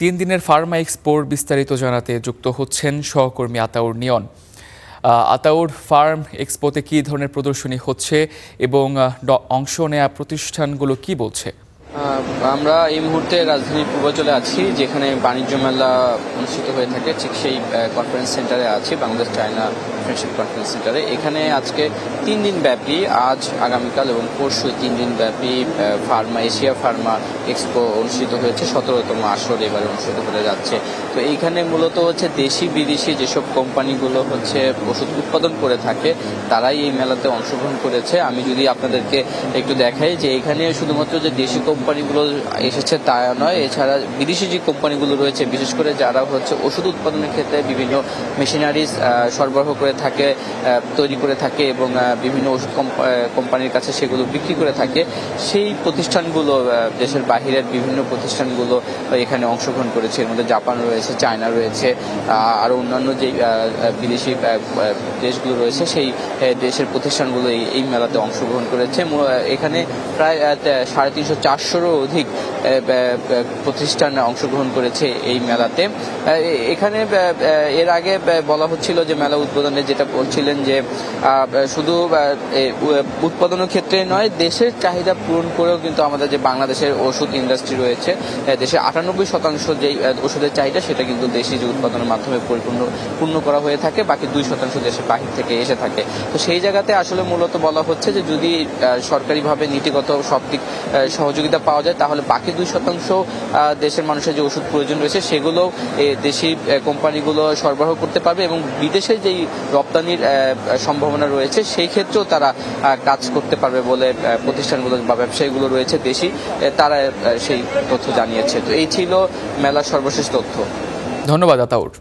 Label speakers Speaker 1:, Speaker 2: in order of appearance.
Speaker 1: দিনের ফার্মা এক্সপোর বিস্তারিত জানাতে যুক্ত হচ্ছেন সহকর্মী আতাউর নিয়ন। আতাউর, ফার্ম এক্সপোতে কী ধরনের প্রদর্শনী হচ্ছে এবং অংশ নেয়া প্রতিষ্ঠানগুলো কি বলছে?
Speaker 2: আমরা এই মুহূর্তে রাজধানীর পূর্বাঞ্চলে আছি, যেখানে বাণিজ্য মেলা অনুষ্ঠিত হয়ে থাকে, ঠিক সেই কনফারেন্স সেন্টারে আছি, বাংলাদেশ চায়না ফ্রেন্ডশিপ কনফারেন্স সেন্টারে। এখানে আজকে 3 দিন ব্যাপী, আজ আগামীকাল এবং পরশু 3 দিন ব্যাপী এশিয়া ফার্মা এক্সপো অনুষ্ঠিত হয়েছে। 17তম আসর এবারে অনুষ্ঠিত হতে যাচ্ছে। তো এইখানে মূলত হচ্ছে দেশি বিদেশি যেসব কোম্পানিগুলো হচ্ছে ওষুধ উৎপাদন করে থাকে, তারাই এই মেলাতে অংশগ্রহণ করেছে। আমি যদি আপনাদেরকে একটু দেখাই যে এখানে শুধুমাত্র যে দেশি কোম্পানিগুলো এসেছে তা নয়, এছাড়া বিদেশি যে কোম্পানিগুলো রয়েছে, বিশেষ করে যারা হচ্ছে ওষুধ উৎপাদনের ক্ষেত্রে বিভিন্ন মেশিনারিজ সরবরাহ করে থাকে, তৈরি করে থাকে এবং বিভিন্ন ওষুধ কোম্পানির কাছে সেগুলো বিক্রি করে থাকে, সেই প্রতিষ্ঠানগুলো, দেশের বাহিরের বিভিন্ন প্রতিষ্ঠানগুলো এখানে অংশগ্রহণ করেছে। এর মধ্যে জাপান রয়েছে, চায়না রয়েছে, আরও অন্যান্য যে বিদেশি দেশগুলো রয়েছে, সেই দেশের প্রতিষ্ঠানগুলো এই মেলাতে অংশগ্রহণ করেছে। এখানে প্রায় 350-400-রও অধিক প্রতিষ্ঠান অংশগ্রহণ করেছে এই মেলাতে। এখানে এর আগে বলা হচ্ছিল যে মেলা উদ্বোধনে যেটা বলছিলেন যে শুধু উৎপাদনের ক্ষেত্রে নয়, দেশের চাহিদা পূরণ করেও কিন্তু আমাদের যে বাংলাদেশের ওষুধ ইন্ডাস্ট্রি রয়েছে, দেশের 98% যেই ওষুধের চাহিদা, সেটা কিন্তু দেশি যে উৎপাদনের মাধ্যমে পূর্ণ করা হয়ে থাকে, বাকি 2% দেশের বাহির থেকে এসে থাকে। তো সেই জায়গাতে আসলে মূলত বলা হচ্ছে যে যদি সরকারিভাবে নীতিগত সব দিক সহযোগিতা পাওয়া যায়, তাহলে বাকি 2% দেশের মানুষের যে ওষুধ প্রয়োজন রয়েছে, সেগুলো দেশি কোম্পানিগুলো সরবরাহ করতে পারবে এবং বিদেশে যেই রপ্তানির সম্ভাবনা রয়েছে, সেই ক্ষেত্রেও তারা কাজ করতে পারবে বলে প্রতিষ্ঠানগুলো বা ব্যবসায়ীগুলো রয়েছে দেশি, তারা সেই তথ্য জানিয়েছে। তো এই ছিল মেলার সর্বশেষ তথ্য।
Speaker 1: ধন্যবাদ আতাউর।